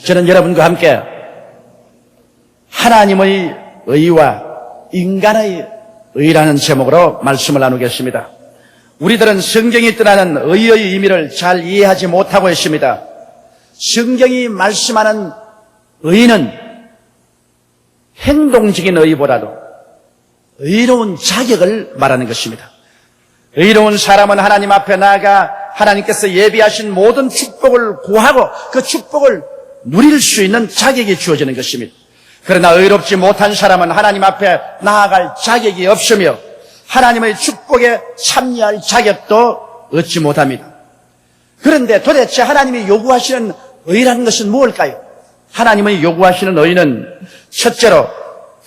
저는 여러분과 함께 하나님의 의와 인간의 의라는 제목으로 말씀을 나누겠습니다. 우리들은 성경이 떠나는 의의 의미를 잘 이해하지 못하고 있습니다. 성경이 말씀하는 의는 행동적인 의보다도 의로운 자격을 말하는 것입니다. 의로운 사람은 하나님 앞에 나아가 하나님께서 예비하신 모든 축복을 구하고 그 축복을 누릴 수 있는 자격이 주어지는 것입니다. 그러나 의롭지 못한 사람은 하나님 앞에 나아갈 자격이 없으며 하나님의 축복에 참여할 자격도 얻지 못합니다. 그런데 도대체 하나님이 요구하시는 의라는 것은 무엇일까요? 하나님의 요구하시는 의는 첫째로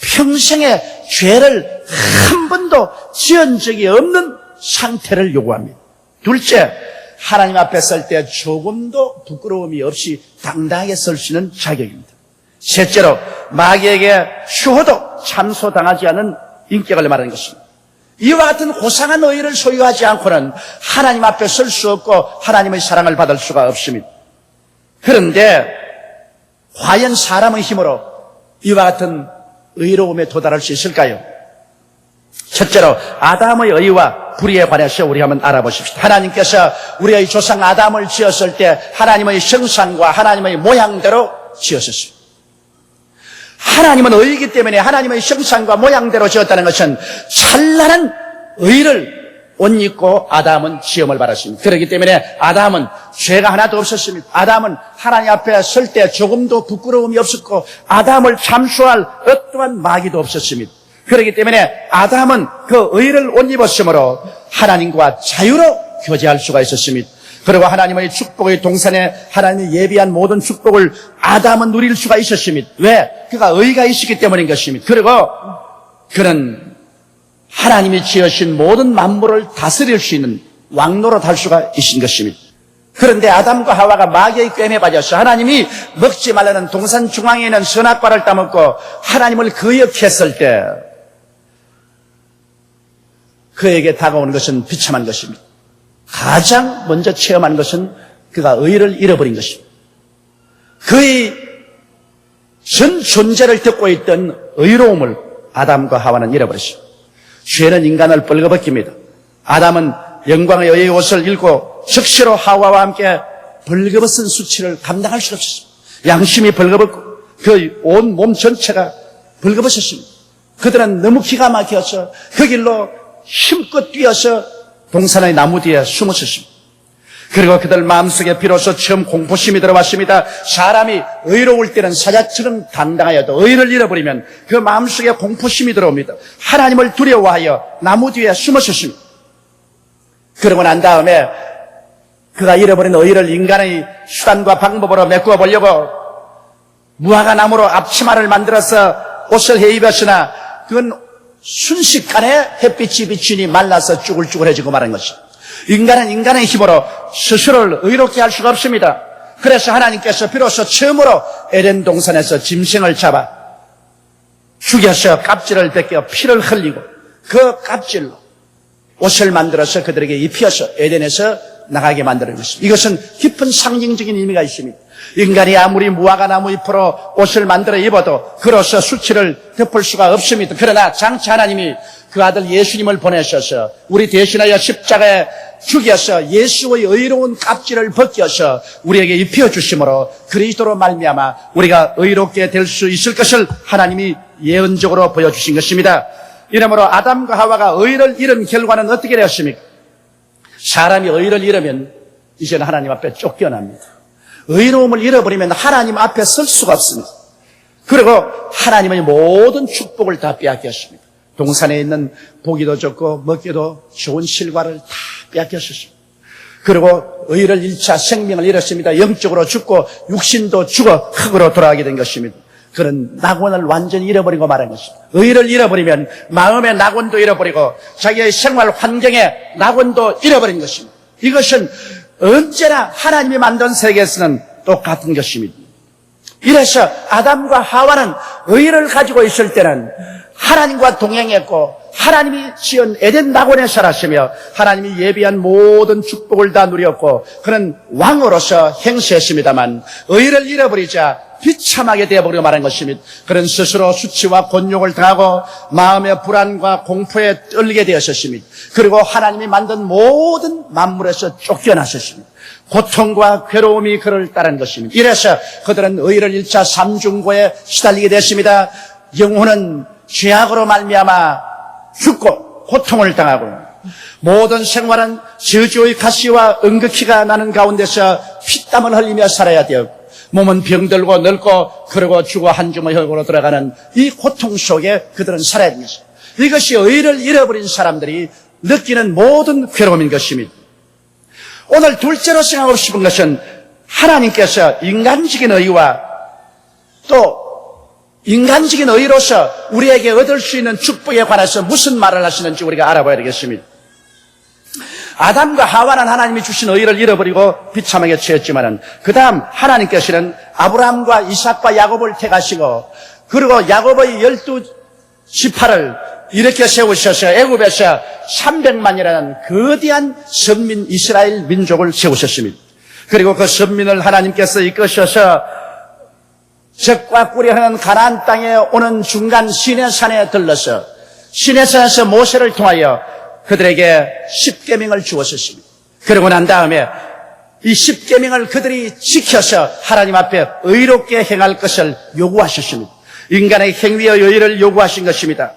평생에 죄를 한 번도 지은 적이 없는 상태를 요구합니다. 둘째, 하나님 앞에 설 때 조금도 부끄러움이 없이 당당하게 설 수 있는 자격입니다. 셋째로 마귀에게 추호도 참소당하지 않은 인격을 말하는 것입니다. 이와 같은 고상한 의의를 소유하지 않고는 하나님 앞에 설 수 없고 하나님의 사랑을 받을 수가 없습니다. 그런데 과연 사람의 힘으로 이와 같은 의로움에 도달할 수 있을까요? 첫째로 아담의 의와 불의에 관해서 우리 한번 알아보십시다. 하나님께서 우리의 조상 아담을 지었을 때 하나님의 형상과 하나님의 모양대로 지었습니다. 하나님은 의이기 때문에 하나님의 형상과 모양대로 지었다는 것은 찬란한 의를 옷 입고 아담은 지음을 받았습니다. 그렇기 때문에 아담은 죄가 하나도 없었습니다. 아담은 하나님 앞에 설 때 조금도 부끄러움이 없었고 아담을 참수할 어떠한 마귀도 없었습니다. 그렇기 때문에 아담은 그 의를 옷 입었으므로 하나님과 자유로 교제할 수가 있었습니다. 그리고 하나님의 축복의 동산에 하나님이 예비한 모든 축복을 아담은 누릴 수가 있었습니다. 왜? 그가 의가 있었기 때문인 것입니다. 그리고 그는 하나님이 지으신 모든 만물을 다스릴 수 있는 왕노릇 할 수가 있는 것입니다. 그런데 아담과 하와가 마귀의 꾀에 빠져서 하나님이 먹지 말라는 동산 중앙에 있는 선악과를 따먹고 하나님을 거역했을 때 그에게 다가오는 것은 비참한 것입니다. 가장 먼저 체험한 것은 그가 의를 잃어버린 것입니다. 그의 전 존재를 듣고 있던 의로움을 아담과 하와는 잃어버렸습니다. 죄는 인간을 벌거벗깁니다. 아담은 영광의 의의 옷을 입고 즉시로 하와와 함께 벌거벗은 수치를 감당할 수가 없었습니다. 양심이 벌거벗고 그 온 몸 전체가 벌거벗었습니다. 그들은 너무 기가 막혀서 그 길로 힘껏 뛰어서 동산의 나무 뒤에 숨었습니다. 그리고 그들 마음속에 비로소 처음 공포심이 들어왔습니다. 사람이 의로울 때는 사자처럼 당당하여도 의를 잃어버리면 그 마음속에 공포심이 들어옵니다. 하나님을 두려워하여 나무 뒤에 숨었습니다. 그러고 난 다음에 그가 잃어버린 의를 인간의 수단과 방법으로 메꾸어 보려고 무화과 나무로 앞치마를 만들어서 옷을 해 입었으나 그건 순식간에 햇빛이 비치니 말라서 쭈글쭈글해지고 말한 것입니다. 인간은 인간의 힘으로 스스로를 의롭게 할 수가 없습니다. 그래서 하나님께서 비로소 처음으로 에덴 동산에서 짐승을 잡아 죽여서 껍질을 벗겨 피를 흘리고 그 껍질로 옷을 만들어서 그들에게 입혀서 에덴에서 나가게 만드는 것입니다. 이것은 깊은 상징적인 의미가 있습니다. 인간이 아무리 무화과 나무 잎으로 옷을 만들어 입어도 그로서 수치를 덮을 수가 없습니다. 그러나 장차 하나님이 그 아들 예수님을 보내셔서 우리 대신하여 십자가에 죽여서 예수의 의로운 껍질을 벗겨서 우리에게 입혀주심으로 그리스도로 말미암아 우리가 의롭게 될 수 있을 것을 하나님이 예언적으로 보여주신 것입니다. 이러므로 아담과 하와가 의를 잃은 결과는 어떻게 되었습니까? 사람이 의를 잃으면 이제는 하나님 앞에 쫓겨납니다. 의로움을 잃어버리면 하나님 앞에 설 수가 없습니다. 그리고 하나님의 모든 축복을 다 빼앗겼습니다. 동산에 있는 보기도 좋고 먹기도 좋은 실과를 다 빼앗겼습니다. 그리고 의를 잃자 생명을 잃었습니다. 영적으로 죽고 육신도 죽어 흙으로 돌아가게 된 것입니다. 그런 낙원을 완전히 잃어버리고 말한 것입니다. 의를 잃어버리면 마음의 낙원도 잃어버리고 자기의 생활 환경의 낙원도 잃어버린 것입니다. 이것은 언제나 하나님이 만든 세계에서는 똑같은 것입니다. 이래서 아담과 하와는 의를 가지고 있을 때는 하나님과 동행했고 하나님이 지은 에덴 낙원에 살았으며 하나님이 예비한 모든 축복을 다 누렸고 그는 왕으로서 행세했습니다만 의를 잃어버리자 비참하게 되어버리고 말한 것입니다. 그는 스스로 수치와 곤욕을 당하고 마음의 불안과 공포에 떨게 되었습니다. 그리고 하나님이 만든 모든 만물에서 쫓겨났습니다. 고통과 괴로움이 그를 따른 것입니다. 이래서 그들은 의를 잃자 삼중고에 시달리게 됐습니다. 영혼은 죄악으로 말미암아 죽고 고통을 당하고 모든 생활은 저주의 가시와 응극기가 나는 가운데서 피땀을 흘리며 살아야 되었고 몸은 병들고 늙고 그러고 죽어 한줌의 흙으로 들어가는 이 고통 속에 그들은 살아야 됩니다. 이것이 의를 잃어버린 사람들이 느끼는 모든 괴로움인 것입니다. 오늘 둘째로 생각하고 싶은 것은 하나님께서 인간적인 의와 또 인간적인 의로서 우리에게 얻을 수 있는 축복에 관해서 무슨 말을 하시는지 우리가 알아봐야 되겠습니다. 아담과 하와는 하나님이 주신 의를 잃어버리고 비참하게 처했지만은 그 다음 하나님께서는 아브라함과 이삭과 야곱을 택하시고 그리고 야곱의 12지파를 이렇게 세우셔서 애굽에서 300만이라는 거대한 선민 이스라엘 민족을 세우셨습니다. 그리고 그 선민을 하나님께서 이끄셔서 적과 꿀이 흐르는 가나안 땅에 오는 중간 시내산에 들러서 시내산에서 모세를 통하여 그들에게 십계명을 주었습니다. 그러고 난 다음에 이 십계명을 그들이 지켜서 하나님 앞에 의롭게 행할 것을 요구하셨습니다. 인간의 행위의 의를 요구하신 것입니다.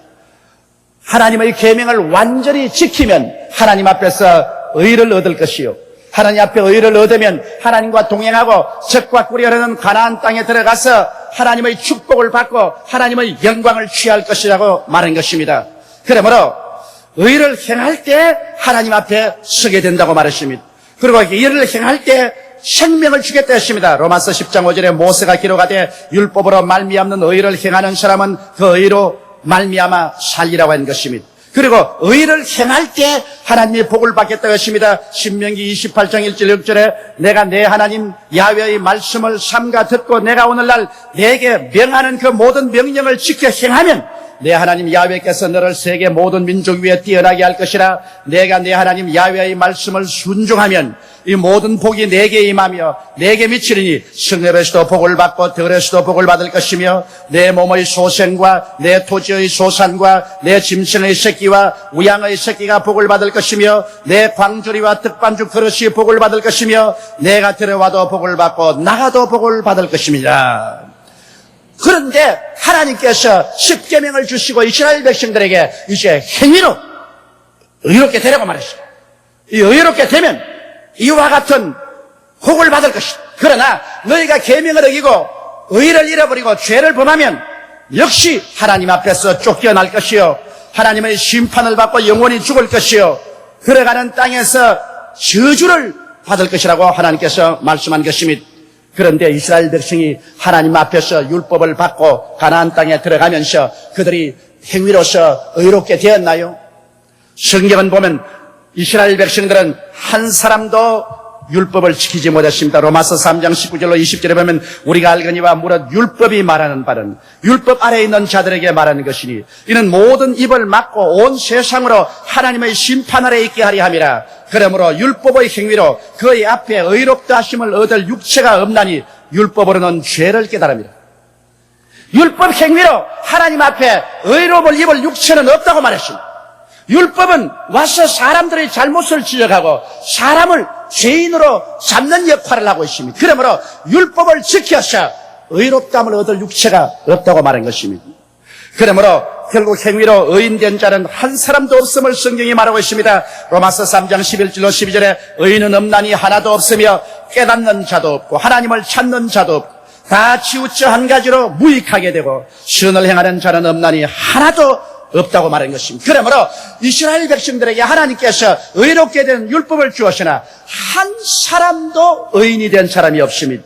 하나님의 계명을 완전히 지키면 하나님 앞에서 의를 얻을 것이요 하나님 앞에 의를 얻으면 하나님과 동행하고 적과 꿀이 흐르는 가나안 땅에 들어가서 하나님의 축복을 받고 하나님의 영광을 취할 것이라고 말한 것입니다. 그러므로 의를 행할 때 하나님 앞에 서게 된다고 말했습니다. 그리고 의를 행할 때 생명을 주겠다 했습니다. 로마서 10장 5절에 모세가 기록하되 율법으로 말미암는 의를 행하는 사람은 그 의로 말미암아 살리라고 한 것입니다. 그리고 의를 행할 때 하나님이 복을 받겠다고 했습니다. 신명기 28장 1절 6절에 내가 내 하나님 야훼의 말씀을 삼가 듣고 내가 오늘날 내게 명하는 그 모든 명령을 지켜 행하면 내 하나님 야훼께서 너를 세계 모든 민족 위에 뛰어나게 할 것이라. 내가 내 하나님 야훼의 말씀을 순종하면 이 모든 복이 내게 임하며 내게 미치리니 성읍에서도 복을 받고 들에서도 복을 받을 것이며 내 몸의 소생과 내 토지의 소산과 내 짐승의 새끼와 우양의 새끼가 복을 받을 것이며 내 광주리와 특반죽 그릇이 복을 받을 것이며 내가 들어와도 복을 받고 나가도 복을 받을 것입니다. 그런데 하나님께서 십계명을 주시고 이스라엘 백성들에게 이제 행위로 의롭게 되라고 말했어요. 이 의롭게 되면 이와 같은 복을 받을 것이다. 그러나 너희가 계명을 어기고 의를 잃어버리고 죄를 범하면 역시 하나님 앞에서 쫓겨날 것이요 하나님의 심판을 받고 영원히 죽을 것이요 들어가는 땅에서 저주를 받을 것이라고 하나님께서 말씀한 것입니다. 그런데 이스라엘 백성이 하나님 앞에서 율법을 받고 가나안 땅에 들어가면서 그들이 행위로서 의롭게 되었나요? 성경은 보면 이스라엘 백성들은 한 사람도 율법을 지키지 못했습니다. 로마서 3장 19절로 20절에 보면 우리가 알거니와 무릇 율법이 말하는 바는 율법 아래에 있는 자들에게 말하는 것이니 이는 모든 입을 막고 온 세상으로 하나님의 심판 아래에 있게 하려 함이라. 그러므로 율법의 행위로 그의 앞에 의롭다 하심을 얻을 육체가 없나니 율법으로는 죄를 깨달음이라. 율법 행위로 하나님 앞에 의로움을 입을 육체는 없다고 말했습니다. 율법은 와서 사람들의 잘못을 지적하고 사람을 죄인으로 잡는 역할을 하고 있습니다. 그러므로 율법을 지켜서 의롭다함을 얻을 육체가 없다고 말한 것입니다. 그러므로 결국 행위로 의인된 자는 한 사람도 없음을 성경이 말하고 있습니다. 로마서 3장 11절로 12절에 의인은 없나니 하나도 없으며 깨닫는 자도 없고 하나님을 찾는 자도 없고 다 치우쳐 한 가지로 무익하게 되고 선을 행하는 자는 없나니 하나도 없다고 말한 것입니다. 그러므로 이스라엘 백성들에게 하나님께서 의롭게 된 율법을 주었으나 한 사람도 의인이 된 사람이 없습니다.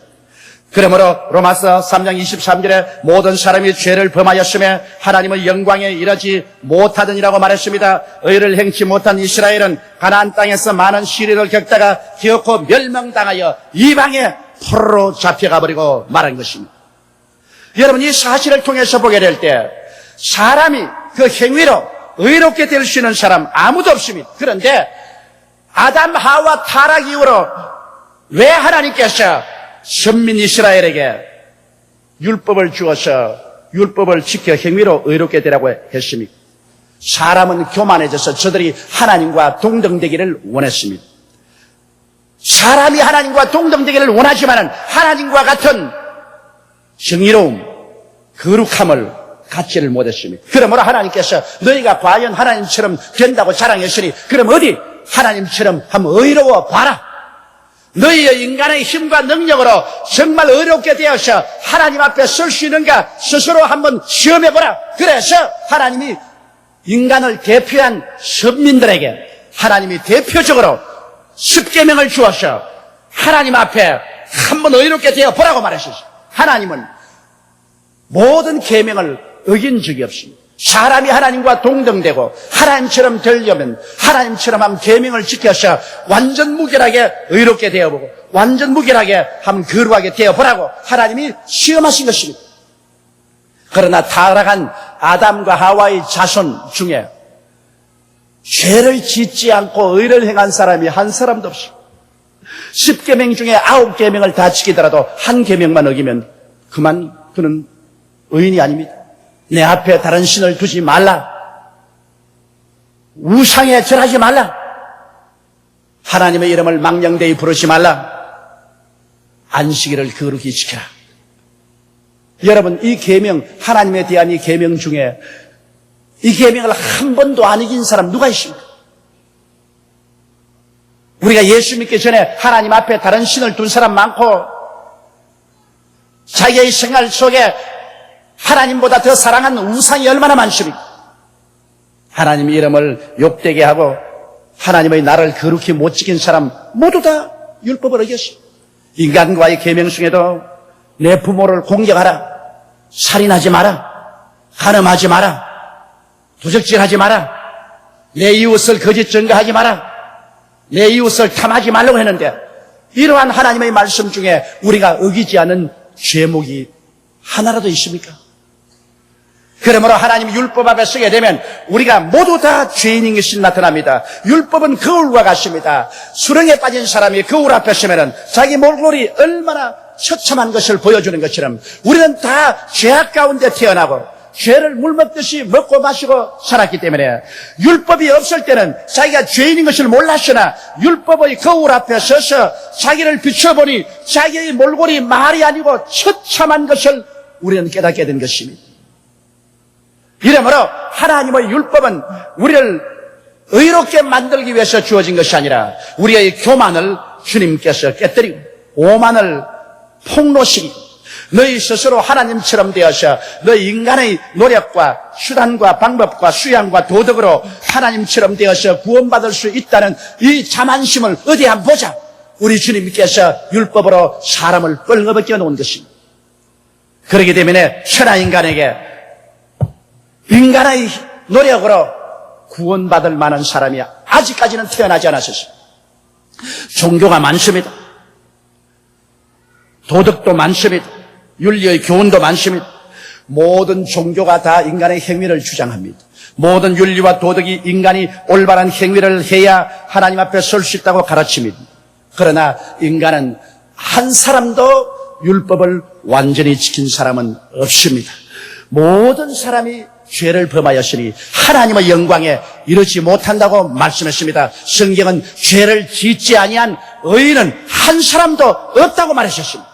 그러므로 로마서 3장 23절에 모든 사람이 죄를 범하였음에 하나님의 영광에 이르지 못하더니라고 말했습니다. 의를 행치 못한 이스라엘은 가나안 땅에서 많은 시련을 겪다가 기어코 멸망당하여 이방에 포로로 잡혀가 버리고 말한 것입니다. 여러분 이 사실을 통해서 보게 될 때 사람이 그 행위로 의롭게 될 수 있는 사람 아무도 없습니다. 그런데 아담 하와 타락 이후로 왜 하나님께서 선민 이스라엘에게 율법을 주어서 율법을 지켜 행위로 의롭게 되라고 했습니까? 사람은 교만해져서 저들이 하나님과 동등되기를 원했습니다. 사람이 하나님과 동등되기를 원하지만 하나님과 같은 정의로움, 거룩함을 갖지를 못했습니다. 그러므로 하나님께서 너희가 과연 하나님처럼 된다고 자랑했으니 그럼 어디 하나님처럼 한번 의로워 봐라. 너희의 인간의 힘과 능력으로 정말 의롭게 되어서 하나님 앞에 설 수 있는가 스스로 한번 시험해보라. 그래서 하나님이 인간을 대표한 선민들에게 하나님이 대표적으로 십계명을 주어서 하나님 앞에 한번 의롭게 되어 보라고 말하셨어요. 하나님은 모든 계명을 어긴 적이 없습니다. 사람이 하나님과 동등되고 하나님처럼 되려면 하나님처럼 한 계명을 지켜서 완전 무결하게 의롭게 되어보고 완전 무결하게 한번 거룩하게 되어보라고 하나님이 시험하신 것입니다. 그러나 타락한 아담과 하와의 자손 중에 죄를 짓지 않고 의를 행한 사람이 한 사람도 없습니다. 10계명 중에 9계명을 다 지키더라도 한 계명만 어기면 그만 그는 의인이 아닙니다. 내 앞에 다른 신을 두지 말라. 우상에 절하지 말라. 하나님의 이름을 망령되이 부르지 말라. 안식일을 거룩히 지켜라. 여러분, 이 계명, 하나님에 대한 이 계명 중에 이 계명을 한 번도 안 이긴 사람 누가 있습니까? 우리가 예수 믿기 전에 하나님 앞에 다른 신을 둔 사람 많고 자기의 생활 속에 하나님보다 더 사랑하는 우상이 얼마나 많습니까? 하나님의 이름을 욕되게 하고 하나님의 나를 거룩히 못 지킨 사람 모두 다 율법을 어겼습니다. 인간과의 계명 중에도 내 부모를 공경하라, 살인하지 마라, 간음하지 마라, 도적질하지 마라, 내 이웃을 거짓 증거하지 마라, 내 이웃을 탐하지 말라고 했는데 이러한 하나님의 말씀 중에 우리가 어기지 않은 죄목이 하나라도 있습니까? 그러므로 하나님 율법 앞에 서게 되면 우리가 모두 다 죄인인 것이 나타납니다. 율법은 거울과 같습니다. 수렁에 빠진 사람이 거울 앞에 서면 자기 몰골이 얼마나 처참한 것을 보여주는 것처럼 우리는 다 죄악 가운데 태어나고 죄를 물 먹듯이 먹고 마시고 살았기 때문에 율법이 없을 때는 자기가 죄인인 것을 몰랐으나 율법의 거울 앞에 서서 자기를 비춰보니 자기의 몰골이 말이 아니고 처참한 것을 우리는 깨닫게 된 것입니다. 이러므로 하나님의 율법은 우리를 의롭게 만들기 위해서 주어진 것이 아니라 우리의 교만을 주님께서 깨뜨리고 오만을 폭로시키고 너희 스스로 하나님처럼 되어서 너희 인간의 노력과 수단과 방법과 수양과 도덕으로 하나님처럼 되어서 구원받을 수 있다는 이 자만심을 어디 한번 보자. 우리 주님께서 율법으로 사람을 뻘거벗겨 놓은 것입니다. 그렇기 때문에 천하 인간에게 인간의 노력으로 구원받을 만한 사람이 아직까지는 태어나지 않았습니다. 종교가 많습니다. 도덕도 많습니다. 윤리의 교훈도 많습니다. 모든 종교가 다 인간의 행위를 주장합니다. 모든 윤리와 도덕이 인간이 올바른 행위를 해야 하나님 앞에 설 수 있다고 가르칩니다. 그러나 인간은 한 사람도 율법을 완전히 지킨 사람은 없습니다. 모든 사람이 죄를 범하였으니 하나님의 영광에 이르지 못한다고 말씀했습니다. 성경은 죄를 짓지 아니한 의인은 한 사람도 없다고 말하셨습니다.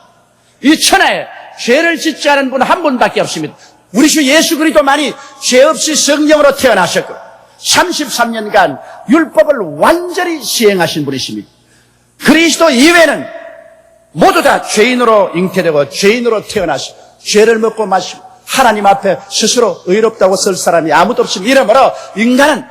이 천하에 죄를 짓지 않은 분 한 분밖에 없습니다. 우리 주 예수 그리스도만이 죄 없이 성령으로 태어나셨고 33년간 율법을 완전히 시행하신 분이십니다. 그리스도 이외에는 모두 다 죄인으로 잉태되고 죄인으로 태어나서 죄를 먹고 마시고 하나님 앞에 스스로 의롭다고 설 사람이 아무도 없습니다. 이러므로 인간은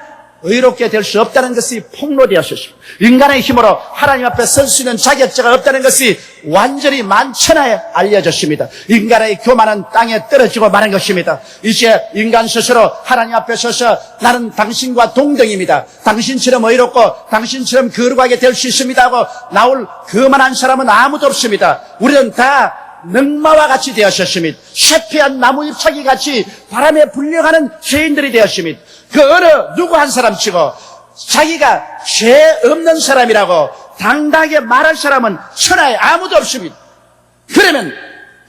의롭게 될 수 없다는 것이 폭로되었습니다. 인간의 힘으로 하나님 앞에 설 수 있는 자격자가 없다는 것이 완전히 만천하에 알려졌습니다. 인간의 교만은 땅에 떨어지고 마는 것입니다. 이제 인간 스스로 하나님 앞에 서서 나는 당신과 동등입니다. 당신처럼 의롭고 당신처럼 거룩하게 될 수 있습니다 하고 나올 그만한 사람은 아무도 없습니다. 우리는 다 늑마와 같이 되었습니다. 쇠폐한 나무 잎사귀 같이 바람에 불려가는 죄인들이 되었습니다. 그 어느 누구 한 사람 치고 자기가 죄 없는 사람이라고 당당하게 말할 사람은 천하에 아무도 없습니다. 그러면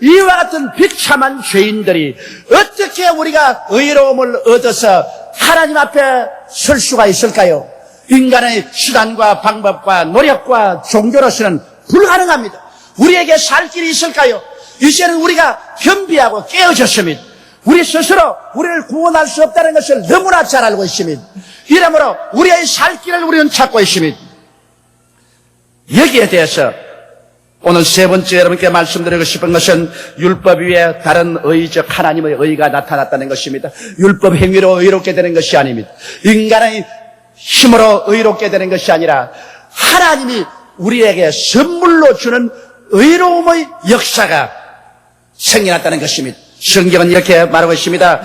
이와 같은 비참한 죄인들이 어떻게 우리가 의로움을 얻어서 하나님 앞에 설 수가 있을까요? 인간의 수단과 방법과 노력과 종교로서는 불가능합니다. 우리에게 살 길이 있을까요? 이제는 우리가 겸비하고 깨어졌습니다. 우리 스스로 우리를 구원할 수 없다는 것을 너무나 잘 알고 있습니다. 이러므로 우리의 살 길을 우리는 찾고 있습니다. 여기에 대해서 오늘 세 번째 여러분께 말씀드리고 싶은 것은 율법 위에 다른 의적 하나님의 의가 나타났다는 것입니다. 율법 행위로 의롭게 되는 것이 아닙니다. 인간의 힘으로 의롭게 되는 것이 아니라 하나님이 우리에게 선물로 주는 의로움의 역사가 생겨났다는 것입니다. 성경은 이렇게 말하고 있습니다.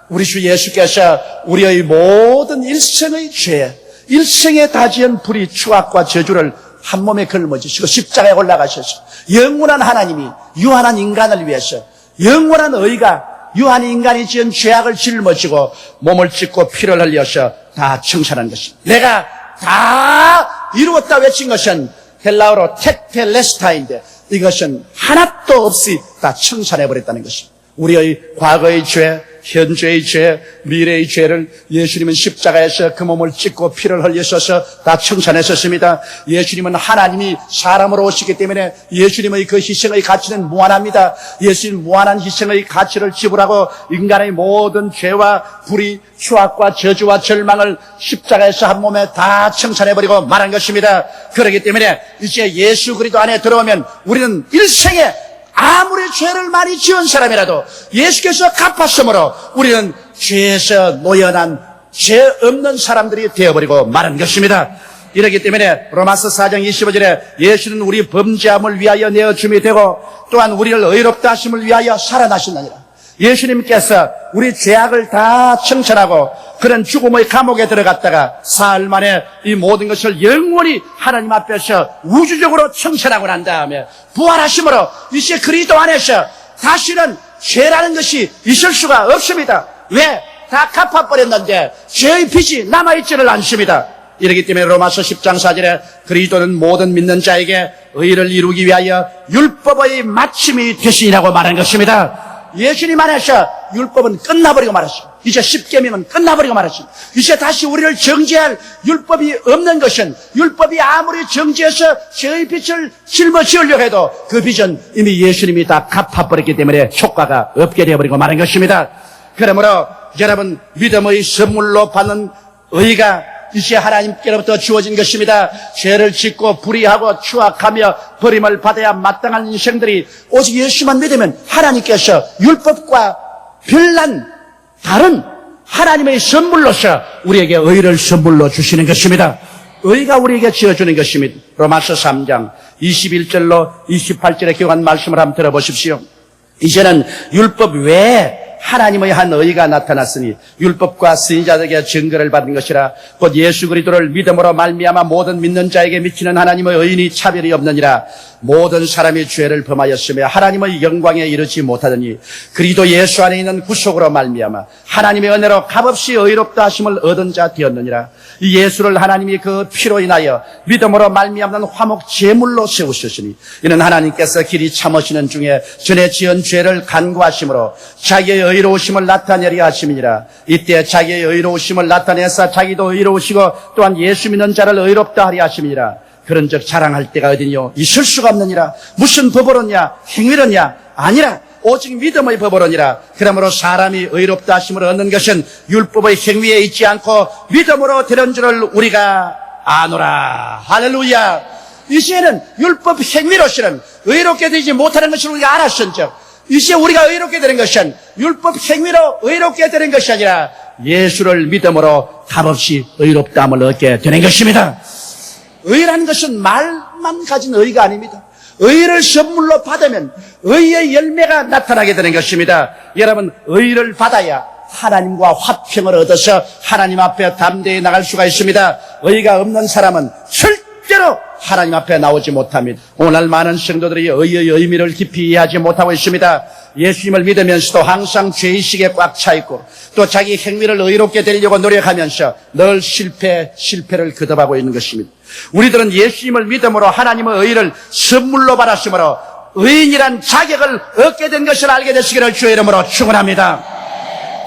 우리 주 예수께서 우리의 모든 일생의 죄, 일생에 다 지은 불의, 추악과 저주를 한 몸에 걸머지시고 십자가에 올라가셔서 영원한 하나님이 유한한 인간을 위해서 영원한 의가 유한 인간이 지은 죄악을 짊어지고 몸을 찢고 피를 흘려서 다 청산한 것입니다. 내가 다 이루었다 외친 것은 헬라어로 테텔레스타인데 이것은 하나도 없이 다 청산해버렸다는 것입니다. 우리의 과거의 죄, 현재의 죄, 미래의 죄를 예수님은 십자가에서 그 몸을 찢고 피를 흘리셔서 다 청산했었습니다. 예수님은 하나님이 사람으로 오시기 때문에 예수님의 그 희생의 가치는 무한합니다. 예수님 무한한 희생의 가치를 지불하고 인간의 모든 죄와 불의, 추악과 저주와 절망을 십자가에서 한 몸에 다 청산해버리고 말한 것입니다. 그렇기 때문에 이제 예수 그리스도 안에 들어오면 우리는 일생에 아무리 죄를 많이 지은 사람이라도 예수께서 갚았으므로 우리는 죄에서 노연한 죄 없는 사람들이 되어버리고 말한 것입니다. 이렇기 때문에 로마서 4장 25절에 예수는 우리 범죄함을 위하여 내어줌이 되고 또한 우리를 의롭다 하심을 위하여 살아나신다니라. 예수님께서 우리 죄악을 다 청산하고 그런 죽음의 감옥에 들어갔다가 사흘 만에 이 모든 것을 영원히 하나님 앞에서 우주적으로 청산하고 난 다음에 부활하심으로 이제 그리스도 안에서 다시는 죄라는 것이 있을 수가 없습니다. 왜? 다 갚아버렸는데 죄의 빚이 남아있지를 않습니다. 이렇기 때문에 로마서 10장 4절에 그리스도는 모든 믿는 자에게 의를 이루기 위하여 율법의 마침이 되시니라고 말한 것입니다. 예수님 안에서 율법은 끝나버리고 말았습니다. 이제 십계명은 끝나버리고 말았습니다. 이제 다시 우리를 정죄할 율법이 없는 것은 율법이 아무리 정죄해서 죄의 빚을 짊어지으려고 해도 그 빚은 이미 예수님이 다 갚아버렸기 때문에 효과가 없게 되어버리고 말한 것입니다. 그러므로 여러분 믿음의 선물로 받는 의가 이제 하나님께로부터 주어진 것입니다. 죄를 짓고 불의하고 추악하며 버림을 받아야 마땅한 인생들이 오직 예수만 믿으면 하나님께서 율법과 별난 다른 하나님의 선물로서 우리에게 의를 선물로 주시는 것입니다. 의가 우리에게 지어주는 것입니다. 로마서 3장 21절로 28절에 기록한 말씀을 한번 들어보십시오. 이제는 율법 외에 하나님의 한 의가 나타났으니 율법과 선지자들에게 증거를 받은 것이라 곧 예수 그리스도를 믿음으로 말미암아 모든 믿는 자에게 미치는 하나님의 의인이 차별이 없느니라. 모든 사람이 죄를 범하였으며 하나님의 영광에 이르지 못하더니 그리스도 예수 안에 있는 구속으로 말미암아 하나님의 은혜로 값없이 의롭다 하심을 얻은 자 되었느니라. 이 예수를 하나님이 그 피로 인하여 믿음으로 말미암는 화목 제물로 세우셨으니 이는 하나님께서 길이 참으시는 중에 전에 지은 죄를 간구하심으로 자기의 의로우심을 나타내려 하심이니라. 이때 자기의 의로우심을 나타내사 자기도 의로우시고 또한 예수 믿는 자를 의롭다 하려 하심이니라. 그런즉 자랑할 때가 어디뇨? 있을 수가 없느니라. 무슨 법으로냐? 행위로냐? 아니라 오직 믿음의 법으로니라. 그러므로 사람이 의롭다 하심을 얻는 것은 율법의 행위에 있지 않고 믿음으로 되는 줄을 우리가 아노라. 할렐루야. 이제는 율법 행위로서는 의롭게 되지 못하는 것을 우리가 알았은즉 이제 우리가 의롭게 되는 것은 율법 행위로 의롭게 되는 것이 아니라 예수를 믿음으로 값없이 의롭다함을 얻게 되는 것입니다. 의라는 것은 말만 가진 의가 아닙니다. 의를 선물로 받으면 의의 열매가 나타나게 되는 것입니다. 여러분, 의를 받아야 하나님과 화평을 얻어서 하나님 앞에 담대히 나갈 수가 있습니다. 의가 없는 사람은 절대로 하나님 앞에 나오지 못합니다. 오늘 많은 성도들이 의의 의미를 깊이 이해하지 못하고 있습니다. 예수님을 믿으면서도 항상 죄의식에 꽉 차 있고 또 자기 행위를 의롭게 되려고 노력하면서 늘 실패를 거듭하고 있는 것입니다. 우리들은 예수님을 믿음으로 하나님의 의를 선물로 받았으므로 의인이란 자격을 얻게 된 것을 알게 되시기를 주의 이름으로 축원합니다.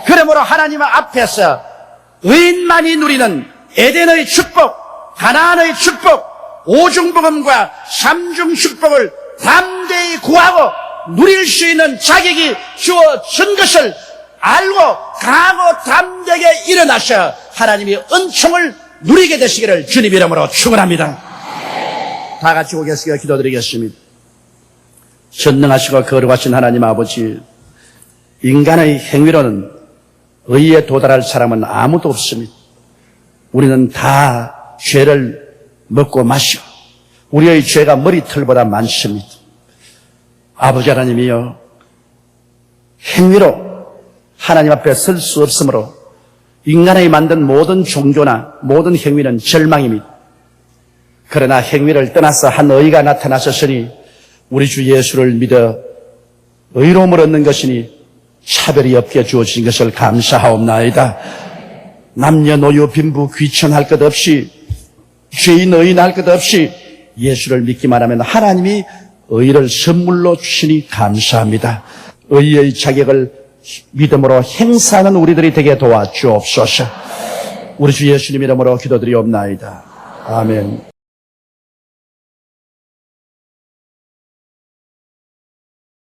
그러므로 하나님 앞에서 의인만이 누리는 에덴의 축복, 가나안의 축복, 오중복음과 삼중 축복을 담대히 구하고 누릴 수 있는 자격이 주어진 것을 알고 강하고 담대하게 일어나셔 하나님의 은총을 누리게 되시기를 주님 이름으로 축원합니다. 다 같이 고개숙여 기도드리겠습니다. 전능하시고 거룩하신 하나님 아버지, 인간의 행위로는 의에 도달할 사람은 아무도 없습니다. 우리는 다 죄를 먹고 마시고 우리의 죄가 머리털보다 많습니다. 아버지 하나님이여, 행위로 하나님 앞에 설 수 없으므로 인간이 만든 모든 종교나 모든 행위는 절망입니다. 그러나 행위를 떠나서 한 의가 나타나셨으니 우리 주 예수를 믿어 의로움을 얻는 것이니 차별이 없게 주어진 것을 감사하옵나이다. 남녀노소 빈부 귀천할 것 없이 죄인 의인할 것 없이 예수를 믿기만 하면 하나님이 의를 선물로 주시니 감사합니다. 의의 자격을 믿음으로 행사하는 우리들이 되게 도와주옵소서. 우리 주 예수님 이름으로 기도드리옵나이다. 아멘.